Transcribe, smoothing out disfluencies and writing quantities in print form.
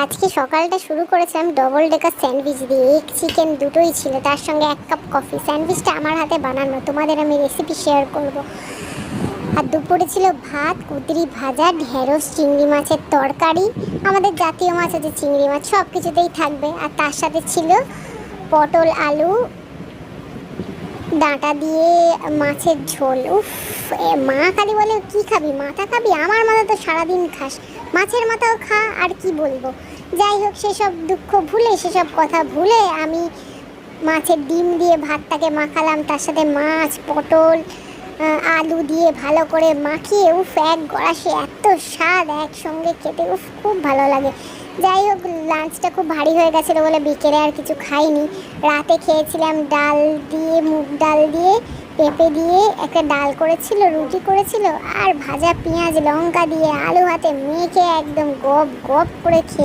আজকে সকালটা শুরু করেছিলাম ডবল ডেকার স্যান্ডউইচ দিয়ে। এগ চিকেন দুটোই ছিল, তার সঙ্গে 1 কাপ কফি। স্যান্ডউইচটা আমার হাতে বানানো, তোমাদের আমি রেসিপি শেয়ার করব। আর দুপুরে ছিল ভাত, কুঁদরি ভাজা, ঢেঁড়স, চিংড়ি মাছের তরকারি। আমাদের জাতীয় মাছ আছে চিংড়ি মাছ, সব কিছুতেই থাকবে। আর তার সাথে ছিল পটল আলু ডাঁটা দিয়ে মাছের ঝোল। উফ, মা খালি বলে কি খাবি, মাথা খাবি? আমার মাথা তো সারাদিন খাস, মাছের মাথাও খা। আর কি বলবো, যাই হোক, সেসব দুঃখ ভুলে, সেসব কথা ভুলে আমি মাছের ডিম দিয়ে ভাতটাকে মাখালাম। তার সাথে মাছ, পটল, আলু দিয়ে ভালো করে মাখিয়ে, উফ, এক গড়াসে এত স্বাদ একসঙ্গে খেতে, উফ, খুব ভালো লাগে। যাই হোক, লাঞ্চটা খুব ভারী হয়ে গেছিলো বলে বিকেলে আর কিছু খাইনি। রাতে খেয়েছিলাম ডাল দিয়ে, মুগ ডাল দিয়ে, পেঁপে দিয়ে একটা ডাল করেছিল, রুটি করেছিল, আর ভাজা পেঁয়াজ লঙ্কা দিয়ে আলু হাতে মেখে একদম গপ গপ করে খেয়ে